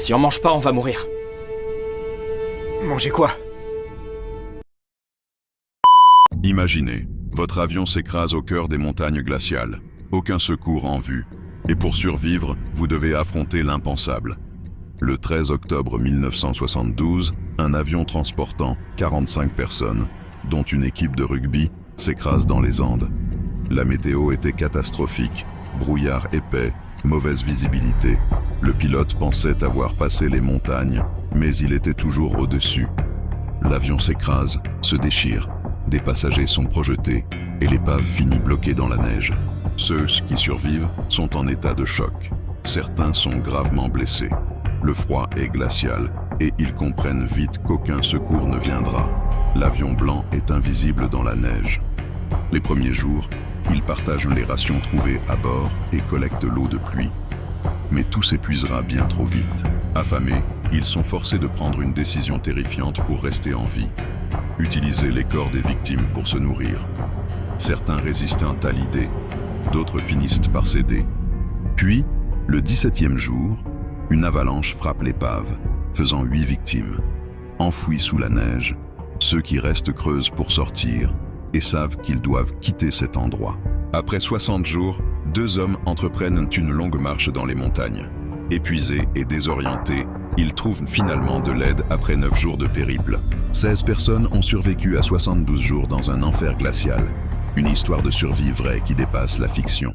Si on mange pas, on va mourir. Manger quoi? Imaginez, votre avion s'écrase au cœur des montagnes glaciales. Aucun secours en vue. Et pour survivre, vous devez affronter l'impensable. Le 13 octobre 1972, un avion transportant 45 personnes, dont une équipe de rugby, s'écrase dans les Andes. La météo était catastrophique, brouillard épais, mauvaise visibilité. Le pilote pensait avoir passé les montagnes, mais il était toujours au-dessus. L'avion s'écrase, se déchire, des passagers sont projetés et l'épave finit bloquée dans la neige. Ceux qui survivent sont en état de choc. Certains sont gravement blessés. Le froid est glacial et ils comprennent vite qu'aucun secours ne viendra. L'avion blanc est invisible dans la neige. Les premiers jours, ils partagent les rations trouvées à bord et collectent l'eau de pluie. Mais tout s'épuisera bien trop vite. Affamés, ils sont forcés de prendre une décision terrifiante pour rester en vie. Utiliser les corps des victimes pour se nourrir. Certains résistent à l'idée, d'autres finissent par céder. Puis, le 17e jour, une avalanche frappe l'épave, faisant 8 victimes. Enfouis sous la neige, ceux qui restent creusent pour sortir et savent qu'ils doivent quitter cet endroit. Après 60 jours, 2 hommes entreprennent une longue marche dans les montagnes. Épuisés et désorientés, ils trouvent finalement de l'aide après 9 jours de périple. 16 personnes ont survécu à 72 jours dans un enfer glacial. Une histoire de survie vraie qui dépasse la fiction.